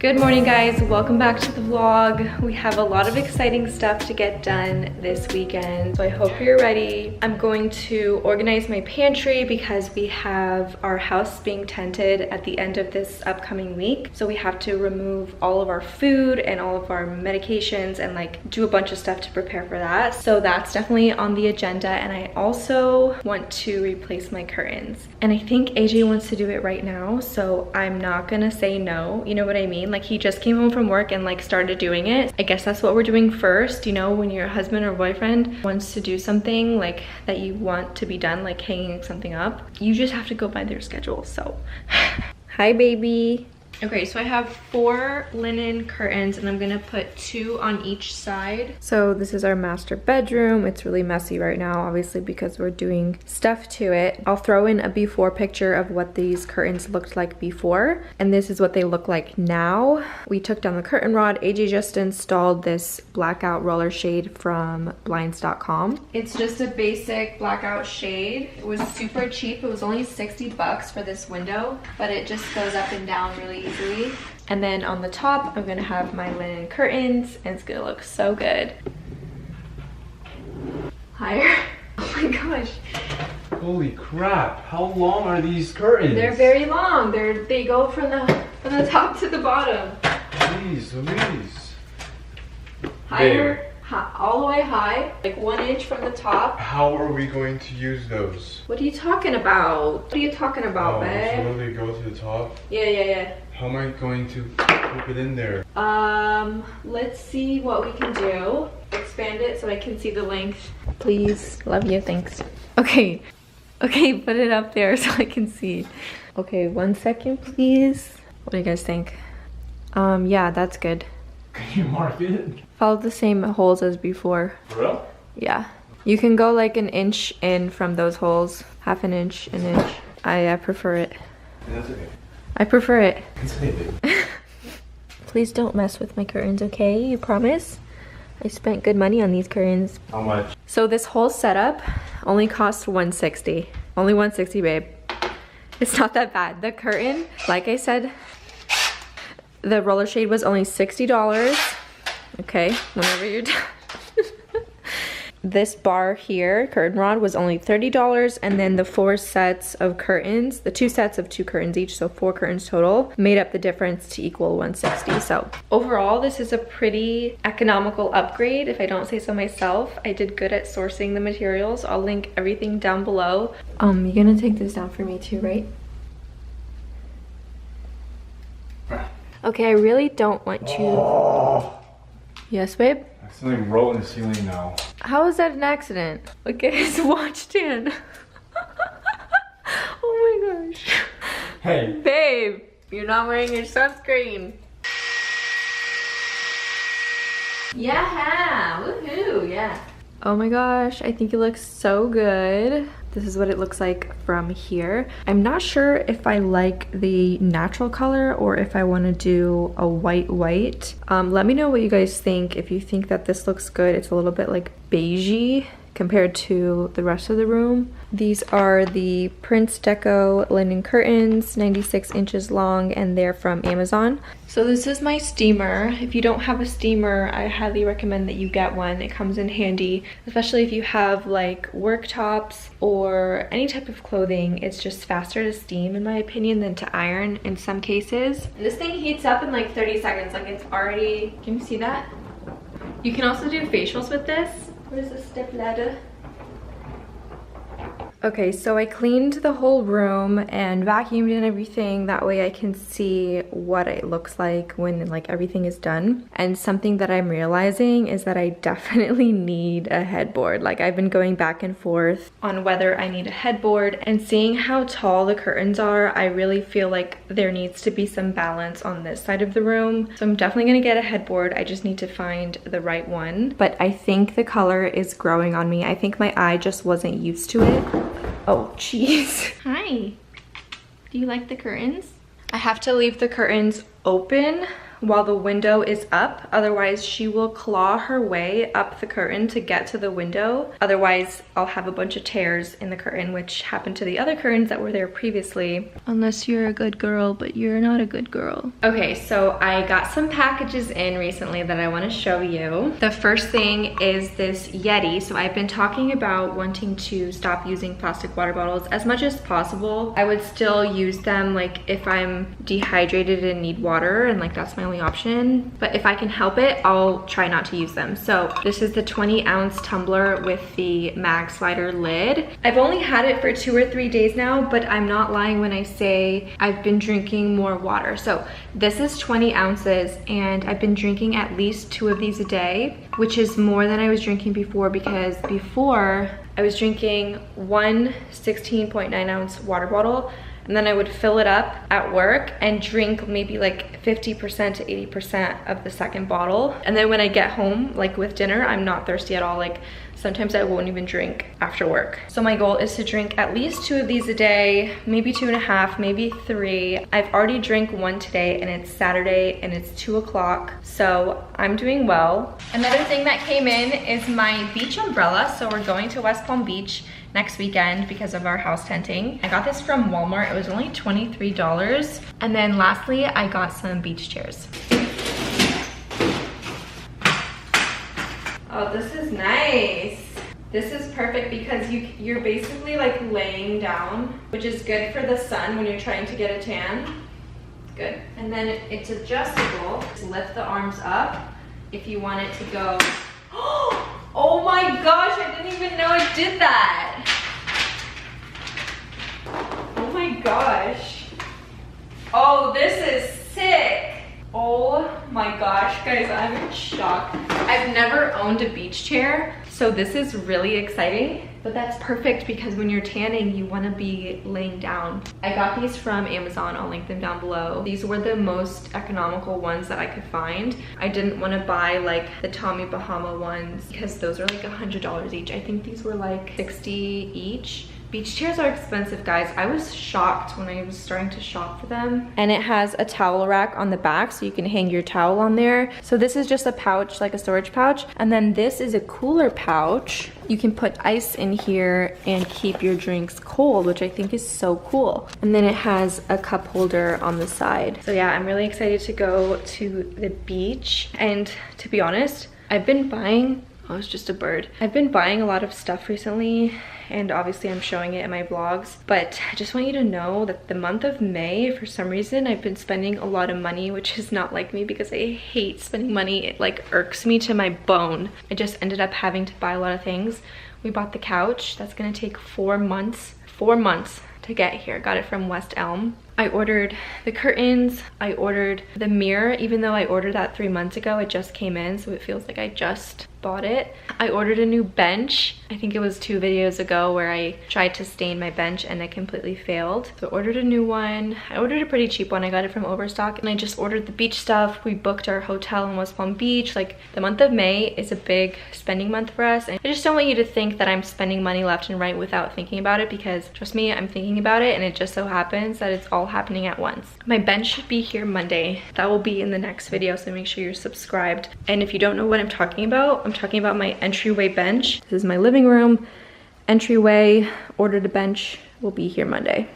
Good morning guys, welcome back to the vlog. We have a lot of exciting stuff to get done this weekend, so I hope you're ready. I'm going to organize my pantry because we have our house being tented at the end of this upcoming week. So we have to remove all of our food and all of our medications and like do a bunch of stuff to prepare for that. So that's definitely on the agenda, and I also want to replace my curtains. And I think AJ wants to do it right now, so I'm not gonna say no, you know what I mean? Like, he just came home from work and like started doing it. I guess that's what we're doing first. You know, when your husband or boyfriend wants to do something like that you want to be done, like hanging something up, you just have to go by their schedule. So hi baby. Okay, so I have 4 linen curtains and I'm gonna put 2 on each side. So this is our master bedroom. It's really messy right now, obviously, because we're doing stuff to it. I'll throw in a before picture of what these curtains looked like before, and this is what they look like now. We took down the curtain rod. AJ just installed this blackout roller shade from blinds.com. It's just a basic blackout shade. It was super cheap. It was only 60 bucks for this window, but it just goes up and down really easily. And then on the top, I'm gonna have my linen curtains, and it's gonna look so good. Higher. Oh my gosh. Holy crap! How long are these curtains? They're very long. They go from the top to the bottom. Jeez Louise. Higher. All the way high, like 1 inch from the top. How are we going to use those? What are you talking about? What are you talking about, babe? So they go to the top? Yeah. How am I going to put it in there? Let's see what we can do. Expand it so I can see the length. Please. Love you, thanks. Okay, put it up there so I can see. Okay, 1 second, please. What do you guys think? Yeah, that's good. Can you mark it? Follow the same holes as before. For real? Yeah. You can go like 1 inch in from those holes. Half an inch, an inch. I prefer it. That's okay. I prefer it. It's okay, babe. Please don't mess with my curtains, okay? You promise? I spent good money on these curtains. How much? So this whole setup only cost $160. Only $160, babe. It's not that bad. The curtain, like I said, the roller shade was only $60. Okay, whenever you're done. This bar here, curtain rod, was only $30, and then the 4 sets of curtains, the 2 sets of 2 curtains each, so 4 curtains total, made up the difference to equal $160. So overall, this is a pretty economical upgrade, if I don't say so myself. I did good at sourcing the materials. I'll link everything down below. You're gonna take this down for me too, right? Okay, I really don't want to. Oh. Yes, babe? I accidentally wrote in the ceiling now. How is that an accident? Look at his watch stand. Oh my gosh. Hey. Babe, you're not wearing your sunscreen. Yeah, woohoo, yeah. Oh my gosh, I think it looks so good. This is what it looks like from here. I'm not sure if I like the natural color or if I want to do a white. Let me know what you guys think. If you think that this looks good, it's a little bit like beigey compared to the rest of the room. These are the Prince Deco linen curtains, 96 inches long, and they're from Amazon. So this is my steamer. If you don't have a steamer, I highly recommend that you get one. It comes in handy, especially if you have like work tops or any type of clothing. It's just faster to steam, in my opinion, than to iron in some cases. And this thing heats up in like 30 seconds. Like, it's already, can you see that? You can also do facials with this. Where's the step ladder? Okay, so I cleaned the whole room and vacuumed and everything. That way I can see what it looks like when like everything is done. And something that I'm realizing is that I definitely need a headboard. Like, I've been going back and forth on whether I need a headboard, and seeing how tall the curtains are, I really feel like there needs to be some balance on this side of the room. So I'm definitely gonna get a headboard. I just need to find the right one. But I think the color is growing on me. I think my eye just wasn't used to it. Oh, jeez. Hi. Do you like the curtains? I have to leave the curtains open while the window is up. Otherwise, she will claw her way up the curtain to get to the window. Otherwise, I'll have a bunch of tears in the curtain, which happened to the other curtains that were there previously. Unless you're a good girl, but you're not a good girl. Okay, so I got some packages in recently that I want to show you. The first thing is this Yeti. So I've been talking about wanting to stop using plastic water bottles as much as possible. I would still use them like if I'm dehydrated and need water, and like that's my only option. But if I can help it, I'll try not to use them. So this is the 20-ounce tumbler with the mag slider lid. I've only had it for 2 or 3 days now, but I'm not lying when I say I've been drinking more water. So this is 20 ounces and I've been drinking at least 2 of these a day, which is more than I was drinking before, because before I was drinking one 16.9 ounce water bottle, and then I would fill it up at work and drink maybe like 50% to 80% of the second bottle. And then when I get home, like with dinner, I'm not thirsty at all. Like sometimes I won't even drink after work. So my goal is to drink at least 2 of these a day, maybe 2.5, maybe 3. I've already drank 1 today and it's Saturday and it's 2 o'clock. So I'm doing well. Another thing that came in is my beach umbrella. So we're going to West Palm Beach next weekend because of our house tenting. I got this from Walmart. It was only $23. And then lastly, I got some beach chairs. Oh, this is nice. This is perfect because you're basically like laying down, which is good for the sun when you're trying to get a tan. Good. And then it's adjustable. Just lift the arms up if you want it to go. Oh my gosh, I didn't even know it did that. Oh my gosh. Oh, this is sick. Oh my gosh, guys, I'm in shock. I've never owned a beach chair, so this is really exciting. But that's perfect because when you're tanning, you want to be laying down. I got these from Amazon. I'll link them down below. These were the most economical ones that I could find. I didn't want to buy like the Tommy Bahama ones because those are like $100 each. I think these were like $60 each. Beach chairs are expensive, guys. I was shocked when I was starting to shop for them. And it has a towel rack on the back so you can hang your towel on there. So this is just a pouch, like a storage pouch. And then this is a cooler pouch. You can put ice in here and keep your drinks cold, which I think is so cool. And then it has a cup holder on the side. So yeah, I'm really excited to go to the beach. And to be honest, I've been buying, oh, it's just a bird. I've been buying a lot of stuff recently, and obviously I'm showing it in my vlogs, but I just want you to know that the month of May, for some reason, I've been spending a lot of money, which is not like me because I hate spending money. It like irks me to my bone. I just ended up having to buy a lot of things. We bought the couch. That's gonna take 4 months to get here. Got it from West Elm. I ordered the curtains, I ordered the mirror. Even though I ordered that 3 months ago, it just came in, so it feels like I just bought it. I ordered a new bench. I think it was 2 videos ago where I tried to stain my bench and it completely failed. So I ordered a new one. I ordered a pretty cheap one. I got it from Overstock, and I just ordered the beach stuff. We booked our hotel in West Palm Beach. Like, the month of May is a big spending month for us, and I just don't want you to think that I'm spending money left and right without thinking about it, because trust me, I'm thinking about it, and it just so happens that it's all happening at once. My bench should be here Monday. That will be in the next video, so make sure you're subscribed. And if you don't know what I'm talking about my entryway bench. This is my living room, entryway. Ordered a bench, will be here Monday.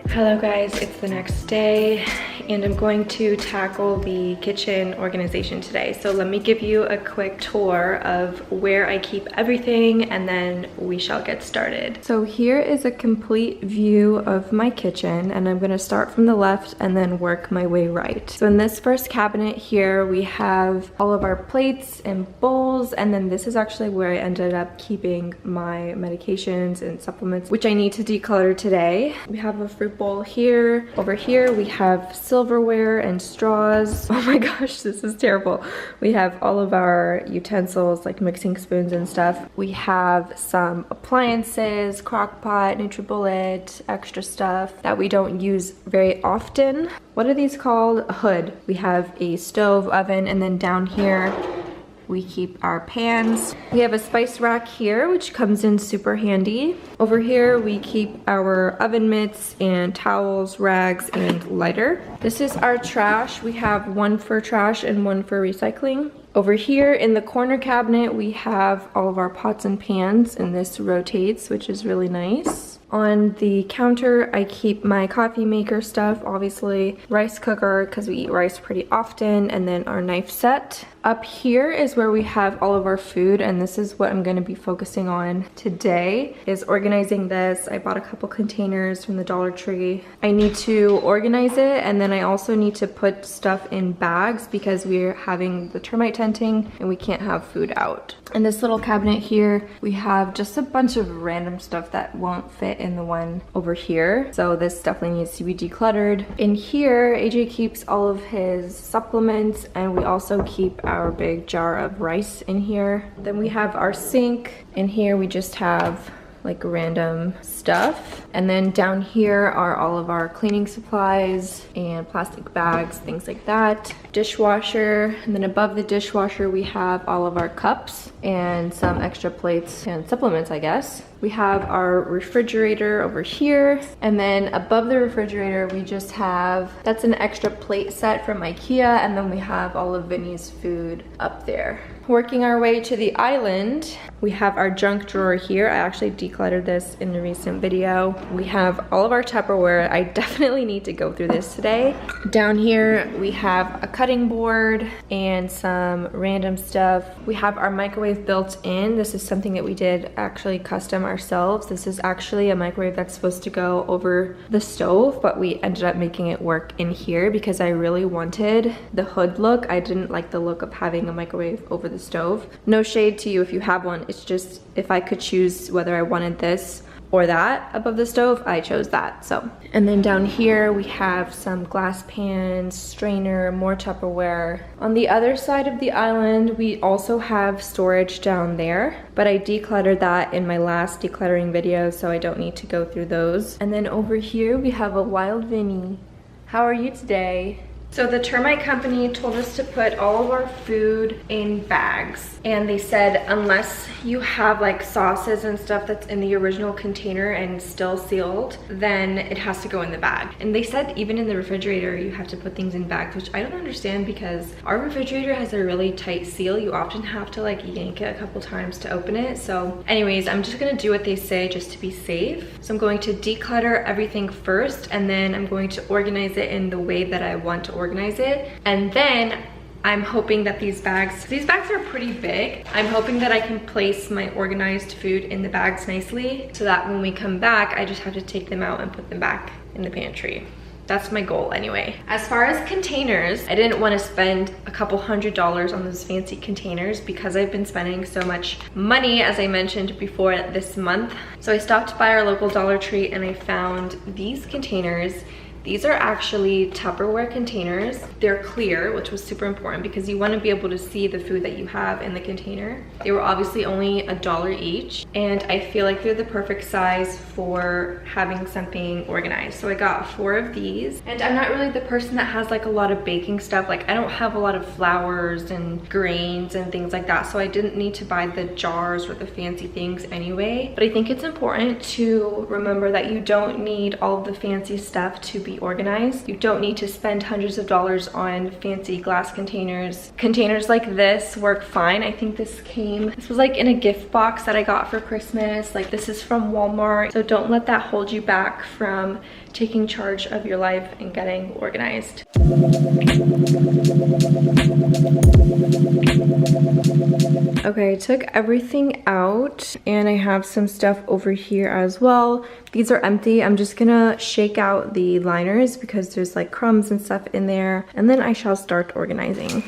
Hello guys, it's the next day and I'm going to tackle the kitchen organization today. So let me give you a quick tour of where I keep everything and then we shall get started. So here is a complete view of my kitchen, and I'm gonna start from the left and then work my way right. So in this first cabinet here, we have all of our plates and bowls, and then this is actually where I ended up keeping my medications and supplements, which I need to declutter today. We have a fruit bowl here. Over here we have silver silverware and straws. Oh my gosh, this is terrible. We have all of our utensils, like mixing spoons and stuff. We have some appliances, crock pot, NutriBullet, extra stuff that we don't use very often. What are these called? A hood. We have a stove, oven, and then down here we keep our pans. We have a spice rack here, which comes in super handy. Over here, we keep our oven mitts and towels, rags, and lighter. This is our trash. We have one for trash and one for recycling. Over here in the corner cabinet, we have all of our pots and pans, and this rotates, which is really nice. On the counter, I keep my coffee maker stuff, obviously, rice cooker, because we eat rice pretty often, and then our knife set. Up here is where we have all of our food, and this is what I'm going to be focusing on today, is organizing this. I bought a couple containers from the Dollar Tree. I need to organize it, and then I also need to put stuff in bags because we're having the termite tenting and we can't have food out. In this little cabinet here, we have just a bunch of random stuff that won't fit in the one over here. So this definitely needs to be decluttered. In here, AJ keeps all of his supplements, and we also keep our big jar of rice in here. Then we have our sink. In here, we just have like random stuff. And then down here are all of our cleaning supplies and plastic bags, things like that. Dishwasher, and then above the dishwasher we have all of our cups and some extra plates and supplements, I guess. We have our refrigerator over here, and then above the refrigerator we just have, that's an extra plate set from IKEA, and then we have all of Vinny's food up there. Working our way to the island, we have our junk drawer here. I actually decluttered this in a recent video. We have all of our Tupperware. I definitely need to go through this today. Down here, we have a cutting board and some random stuff. We have our microwave built in. This is something that we did actually custom ourselves. This is actually a microwave that's supposed to go over the stove, but we ended up making it work in here because I really wanted the hood look. I didn't like the look of having a microwave over the stove. No shade to you if you have one. It's just if I could choose whether I wanted this or that above the stove, I chose that. So, and then down here we have some glass pans, strainer, more Tupperware. On the other side of the island, we also have storage down there, but I decluttered that in my last decluttering video, so I don't need to go through those. And then over here we have a wild Vinny. How are you today? So the termite company told us to put all of our food in bags, and they said unless you have like sauces and stuff that's in the original container and still sealed, then it has to go in the bag. And they said even in the refrigerator you have to put things in bags, which I don't understand because our refrigerator has a really tight seal. You often have to like yank it a couple times to open it. So anyways, I'm just gonna do what they say just to be safe. So I'm going to declutter everything first, and then I'm going to organize it in the way that I want to organize it. And then I'm hoping that these bags are pretty big. I'm hoping that I can place my organized food in the bags nicely so that when we come back, I just have to take them out and put them back in the pantry. That's my goal anyway. As far as containers, I didn't want to spend a couple $100s on those fancy containers because I've been spending so much money, as I mentioned before, this month. So I stopped by our local Dollar Tree and I found these containers. These are actually Tupperware containers. They're clear, which was super important because you want to be able to see the food that you have in the container. They were obviously only $1 each, and I feel like they're the perfect size for having something organized. So I got 4 of these, and I'm not really the person that has like a lot of baking stuff. Like I don't have a lot of flours and grains and things like that, so I didn't need to buy the jars or the fancy things anyway. But I think it's important to remember that you don't need all of the fancy stuff to be organized. You don't need to spend hundreds of dollars on fancy glass containers. Containers like this work fine. I think this was like in a gift box that I got for Christmas. Like this is from Walmart. So don't let that hold you back from taking charge of your life and getting organized. Okay, I took everything out and I have some stuff over here as well. These are empty. I'm just gonna shake out the liners because there's like crumbs and stuff in there, and then I shall start organizing.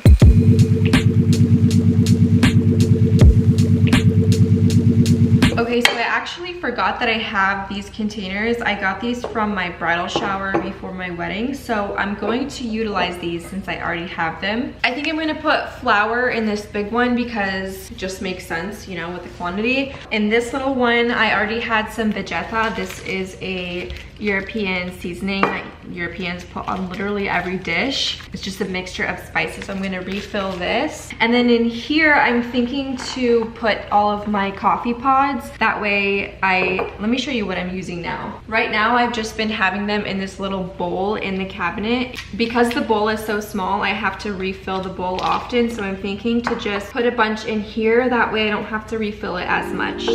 Okay, so I actually forgot that I have these containers. I got these from my bridal shower before my wedding, so I'm going to utilize these since I already have them. I think I'm gonna put flour in this big one because it just makes sense, you know, with the quantity. In this little one, I already had some vegeta. This is a European seasoning that Europeans put on literally every dish. It's just a mixture of spices, so I'm gonna refill this. And then in here, I'm thinking to put all of my coffee pods. That way let me show you what I'm using now. Right now, I've just been having them in this little bowl in the cabinet. Because the bowl is so small, I have to refill the bowl often, so I'm thinking to just put a bunch in here. That way I don't have to refill it as much.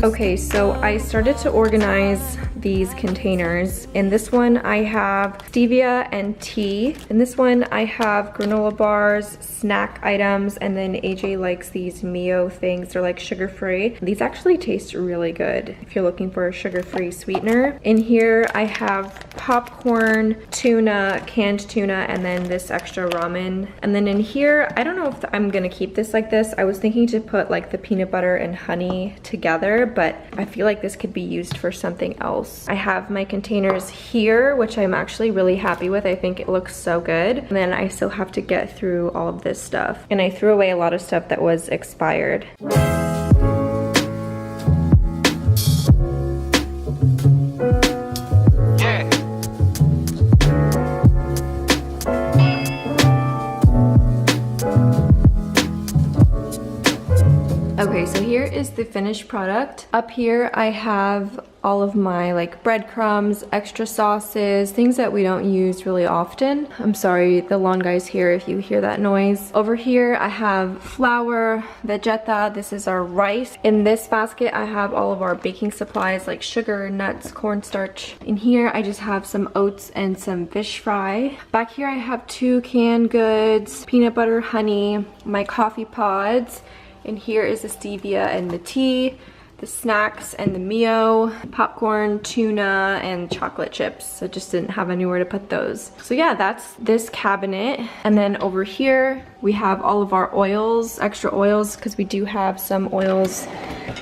Okay, so I started to organize these containers. In this one, I have stevia and tea. In this one, I have granola bars, snack items, and then AJ likes these Mio things. They're like sugar-free. These actually taste really good if you're looking for a sugar-free sweetener. In here, I have popcorn, tuna, canned tuna, and then this extra ramen. And then in here, I don't know if I'm gonna keep this like this. I was thinking to put like the peanut butter and honey together, but I feel like this could be used for something else. I have my containers here, which I'm actually really happy with. I think it looks so good. And then I still have to get through all of this stuff. And I threw away a lot of stuff that was expired. Okay, so here is the finished product. Up here I have all of my like breadcrumbs, extra sauces, things that we don't use really often. I'm sorry, the lawn guy's here if you hear that noise. Over here I have flour, vegeta, this is our rice. In this basket I have all of our baking supplies like sugar, nuts, cornstarch. In here I just have some oats and some fish fry. Back here I have 2 canned goods, peanut butter, honey, my coffee pods. And here is the stevia and the tea, the snacks and the Mio, popcorn, tuna, and chocolate chips. So just didn't have anywhere to put those. So yeah, that's this cabinet. And then over here, we have all of our oils, extra oils, because we do have some oils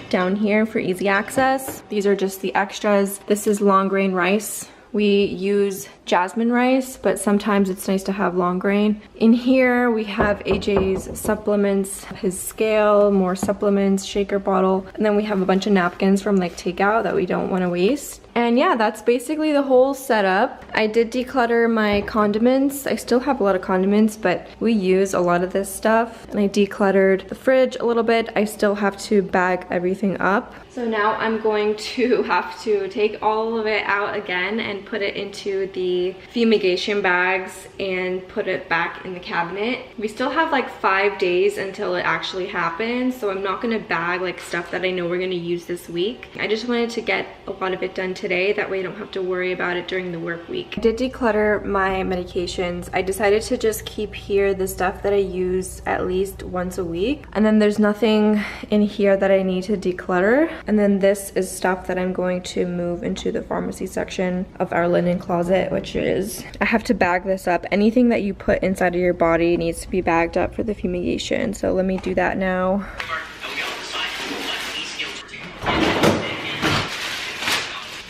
down here for easy access. These are just the extras. This is long grain rice. We use jasmine rice, but sometimes it's nice to have long grain. In here, we have AJ's supplements, his scale, more supplements, shaker bottle, and then we have a bunch of napkins from like takeout that we don't want to waste. And yeah, that's basically the whole setup. I did declutter my condiments. I still have a lot of condiments, but we use a lot of this stuff. And I decluttered the fridge a little bit. I still have to bag everything up. So now I'm going to have to take all of it out again and put it into the fumigation bags and put it back in the cabinet. We still have like 5 days until it actually happens, so I'm not gonna bag like stuff that I know we're gonna use this week. I just wanted to get a lot of it done today, that way I don't have to worry about it during the work week. I did declutter my medications. I decided to just keep here the stuff that I use at least once a week, and then there's nothing in here that I need to declutter. And then this is stuff that I'm going to move into the pharmacy section of our linen closet, which is, I have to bag this up. Anything that you put inside of your body needs to be bagged up for the fumigation. So let me do that now.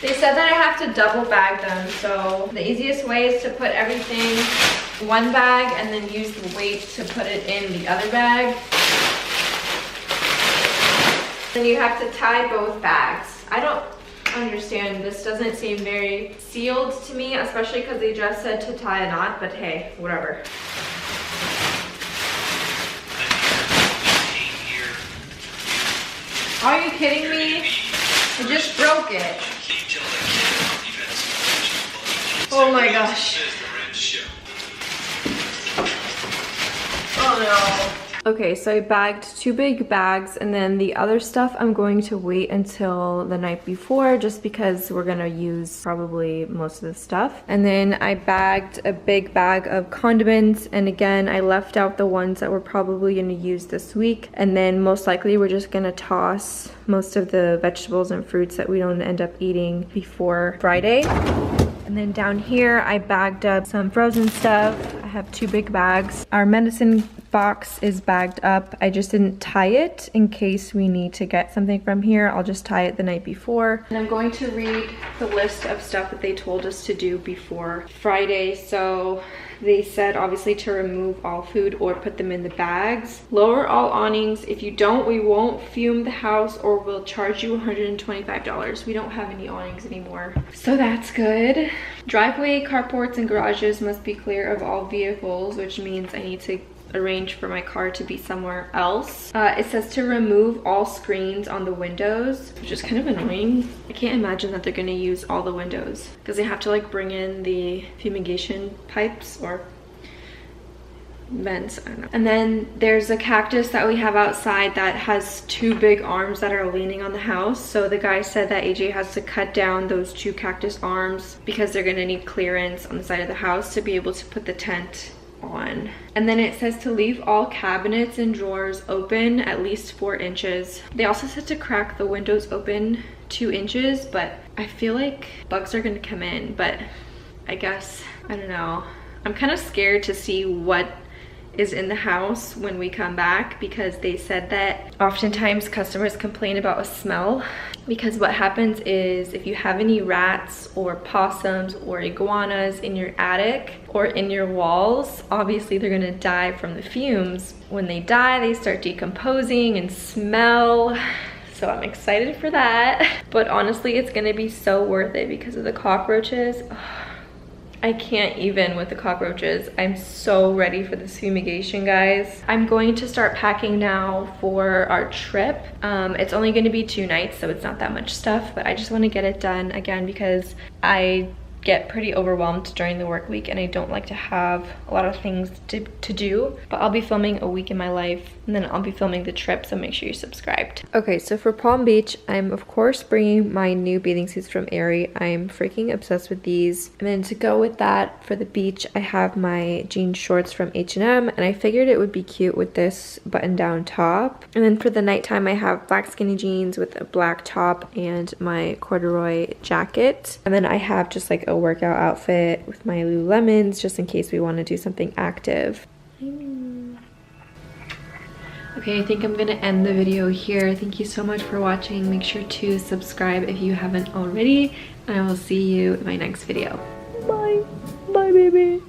They said that I have to double bag them, so the easiest way is to put everything in one bag and then use the weight to put it in the other bag. Then you have to tie both bags. I don't understand, this doesn't seem very sealed to me, especially because they just said to tie a knot, but hey, whatever. Are you kidding me? I just broke it. Oh my gosh. Oh no. Okay, so I bagged 2 big bags, and then the other stuff I'm going to wait until the night before just because we're gonna use probably most of the stuff. And then I bagged a big bag of condiments, and again, I left out the ones that we're probably gonna use this week, and then most likely we're just gonna toss most of the vegetables and fruits that we don't end up eating before Friday. And then down here, I bagged up some frozen stuff. I have 2 big bags. Our medicine box is bagged up. I just didn't tie it in case we need to get something from here. I'll just tie it the night before. And I'm going to read the list of stuff that they told us to do before Friday. So they said obviously to remove all food or put them in the bags. Lower all awnings. If you don't, we won't fume the house or we'll charge you $125. We don't have any awnings anymore, so that's good. Driveway, carports, and garages must be clear of all vehicles, which means I need to arrange for my car to be somewhere else. It says to remove all screens on the windows, which is kind of annoying. I can't imagine that they're gonna use all the windows because they have to like bring in the fumigation pipes or vents, I don't know. And then there's a cactus that we have outside that has 2 big arms that are leaning on the house. So the guy said that AJ has to cut down those 2 cactus arms because they're gonna need clearance on the side of the house to be able to put the tent on. And then it says to leave all cabinets and drawers open at least 4 inches. They also said to crack the windows open 2 inches, but I feel like bugs are gonna come in, but I guess, I don't know. I'm kind of scared to see what is in the house when we come back because they said that oftentimes customers complain about a smell because what happens is if you have any rats or possums or iguanas in your attic or in your walls, obviously they're gonna die from the fumes. When they die, they start decomposing and smell. So I'm excited for that. But honestly, it's gonna be so worth it because of the cockroaches. I can't even with the cockroaches. I'm so ready for this fumigation, guys. I'm going to start packing now for our trip. It's only going to be 2 nights, so it's not that much stuff, but I just want to get it done again because I get pretty overwhelmed during the work week and I don't like to have a lot of things to do. But I'll be filming a week in my life and then I'll be filming the trip, so make sure you're subscribed. Okay, so for Palm Beach, I'm of course bringing my new bathing suits from Aerie. I'm freaking obsessed with these. And then to go with that for the beach, I have my jean shorts from H&M and I figured it would be cute with this button down top. And then for the nighttime, I have black skinny jeans with a black top and my corduroy jacket. And then I have just like a workout outfit with my Lululemons just in case we want to do something active. Okay, I think I'm gonna end the video here. Thank you so much for watching. Make sure to subscribe if you haven't already, and I will see you in my next video. Bye. Bye, baby.